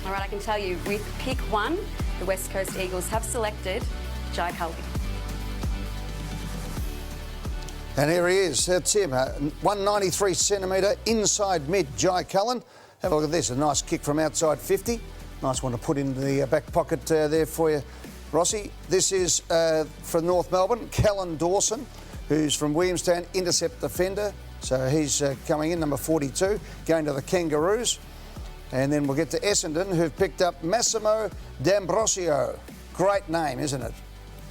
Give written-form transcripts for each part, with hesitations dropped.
All right, I can tell you, with pick 1, the West Coast Eagles have selected Jai Culley. And here he is. That's him. 193 centimetre inside mid, Jai Cullen. Have a look at this. A nice kick from outside 50. Nice one to put in the back pocket there for you, Rossi. This is from North Melbourne, Callan Dawson, who's from Williamstown, intercept defender. So he's coming in, number 42, going to the Kangaroos. And then we'll get to Essendon, who've picked up Massimo D'Ambrosio. Great name, isn't it?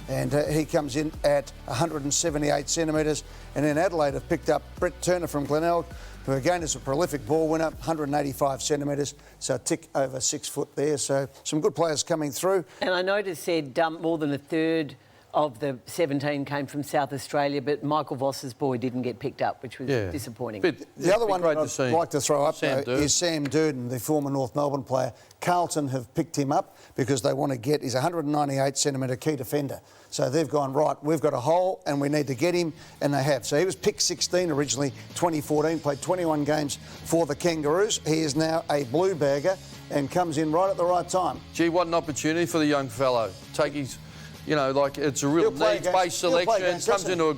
And he comes in at 178 centimetres. And then Adelaide have picked up Brett Turner from Glenelg, who again is a prolific ball winner, 185 centimetres, so a tick over 6 foot there. So some good players coming through. And I noticed said more than a third of the 17 came from South Australia, but Michael Voss's boy didn't get picked up, which was disappointing. The other one I'd like to throw up is Sam Durden, the former North Melbourne player. Carlton have picked him up because they want to get his 198 centimetre key defender. So they've gone, right, we've got a hole and we need to get him, and they have. So he was picked 16 originally, 2014, played 21 games for the Kangaroos. He is now a blue bagger and comes in right at the right time. Gee, what an opportunity for the young fellow. Take his, you know, like it's a real needs-based selection, comes into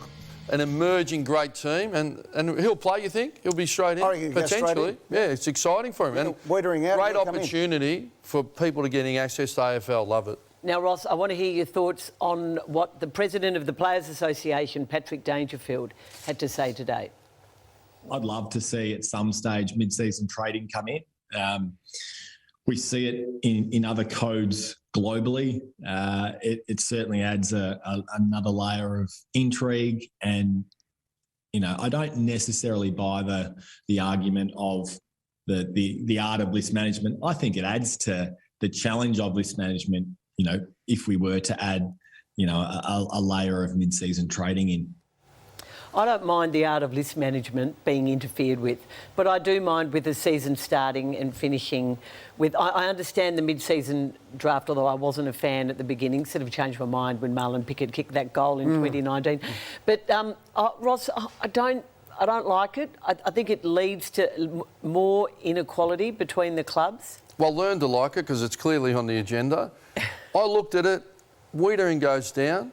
an emerging great team, and he'll play, you think? He'll be straight in, potentially. Yeah, it's exciting for him. And great opportunity for people to getting access to AFL. Love it. Now, Ross, I want to hear your thoughts on what the president of the Players Association, Patrick Dangerfield, had to say today. I'd love to see at some stage mid-season trading come in. We see it in other codes globally. It certainly adds another layer of intrigue, and you know, I don't necessarily buy the argument of the art of list management. I think it adds to the challenge of list management. You know, if we were to add, you know, a layer of mid-season trading in. I don't mind the art of list management being interfered with, but I do mind with the season starting and finishing with... I understand the mid-season draft, although I wasn't a fan at the beginning. Sort of changed my mind when Marlon Pickett kicked that goal in 2019. But, Ross, I don't like it. I think it leads to more inequality between the clubs. Well, learn to like it because it's clearly on the agenda. I looked at it. Wiedering goes down.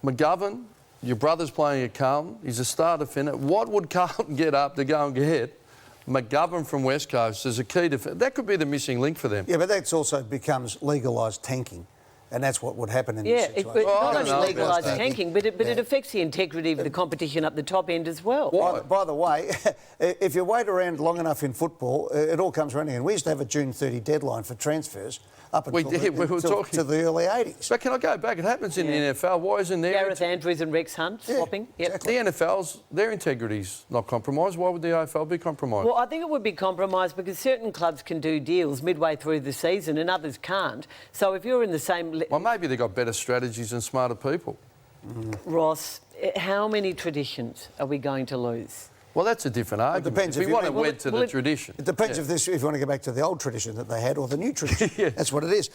McGovern... Your brother's playing at Carlton. He's a star defender. What would Carlton get up to go and get McGovern from West Coast as a key defender? That could be the missing link for them. Yeah, but that also becomes legalised tanking. And that's what would happen in this situation. Not only legalised tanking, but it affects the integrity of the competition up the top end as well. By the way, if you wait around long enough in football, it all comes around again. We used to have a June 30 deadline for transfers up until to the early 80s. But can I go back? It happens in the NFL. Why isn't there... Gareth Andrews and Rex Hunt swapping. Yep. Exactly. The NFL's, their integrity's not compromised. Why would the AFL be compromised? Well, I think it would be compromised because certain clubs can do deals midway through the season and others can't. So if you're in the same... Well, maybe they've got better strategies and smarter people. Ross, how many traditions are we going to lose? Well, that's a different argument. It depends if we want to wed to the tradition. It depends if you want to go back to the old tradition that they had or the new tradition. That's what it is.